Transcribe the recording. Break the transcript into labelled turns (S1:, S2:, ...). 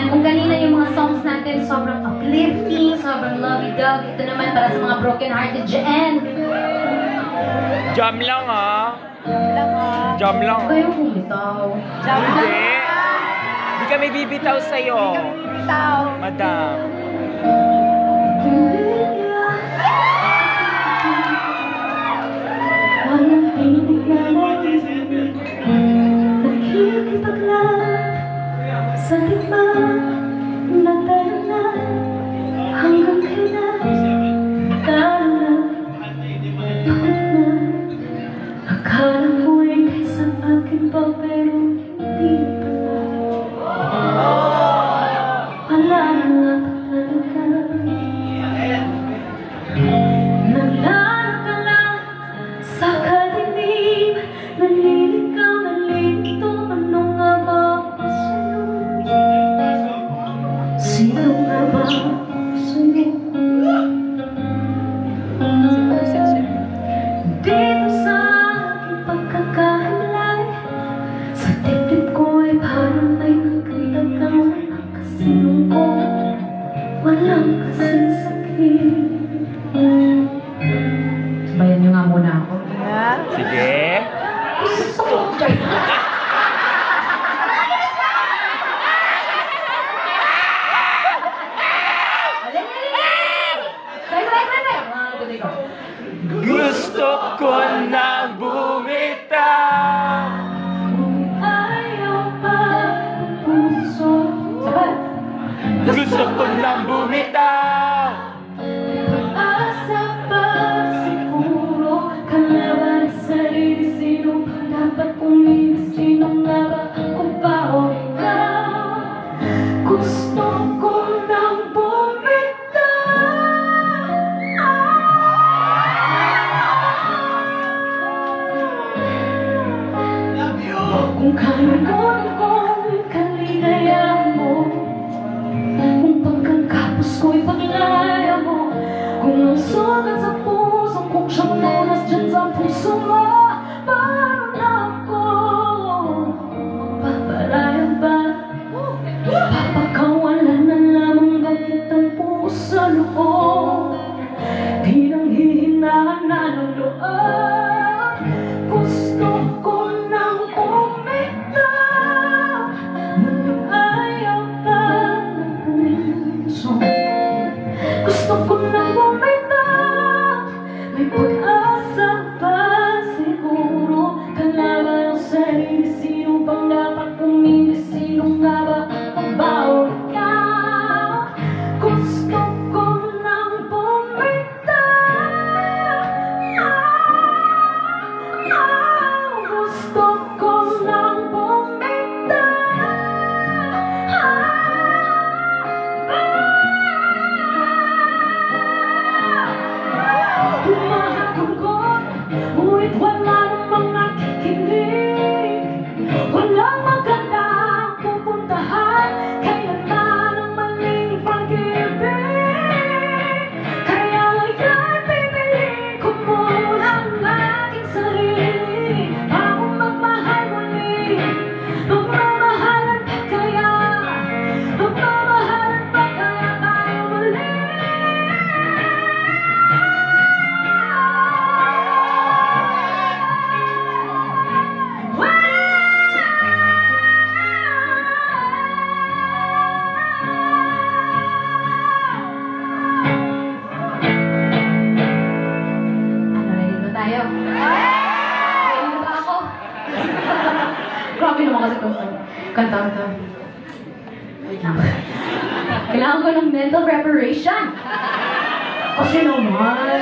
S1: Ayan, kung kanina yung mga songs natin sobrang uplifting, sobrang lovey-dovey. Ito naman para sa mga broken-hearted dyan.
S2: Jam lang ah. Jam lang.
S1: Huwag kayong bumitaw.
S2: Hindi. Hindi kami bibitaw sa'yo. Madam.
S1: Walang tinignan, nakikipaglan sa iba na tayo na hanggang kailan talo na, pagod na. Akala mo'y kaysa akin pa pero hindi pala. Wala na talaga. Nalala ka lang sa kadilim, nalilikaw, nalilito, ano nga ba ako sa'yo? Sino nga ba ako sa'yo? Dito sa aking pagkakahalay, sa dibdib ko ay parang may nagkatagang nakasinungkot, walang kasing sakit. Sabayan niyo nga muna ako.
S2: Sige. Gusto ko na bumitaw.
S1: Ayaw pa ang puso. Sabay!
S2: Gusto ko na bumitaw.
S1: Asa pa siguro kalaban sa sarili. Sino pa dapat pumili? Sino nga ba ako ba o ikaw? Gusto ko nang bumitaw. Kung kailan kong kaligayahan mo, kung pagkakapos ko'y paglaya mo, kung ang sugat sa puso kong siyang lunas dyan sa puso mo, paano na ako magpapalayan ba? Papakawalan na lamang bakit ang puso sa loob, di nang hihinaan na ng loob. Gusto ko nang bumitaw, ngunit ayaw pa ng puso. Gusto ko nang bumitaw, may pag-asa pa siguro. Kalaban ang sarili, sino bang dapat pumili? Sino nga ba ang ba o ikaw? Gusto ko nang bumitaw. Gusto ko nang bumitaw. Humahagulgol, ngunit wala namang nakikinig. Walang magandang pupuntahan, kailanman ang maling pag-ibig. Kaya ngayon pipiliin ko muna ang aking sarili, bago magmahal muli. Magmamahalan pa kaya? Magmamahalan pa kaya tayo muli? Tayo. Ready ba ako? Grabe naman kasi kanta ito. Wait lang. Kailangan ko ng mental preparation. Kasi naman.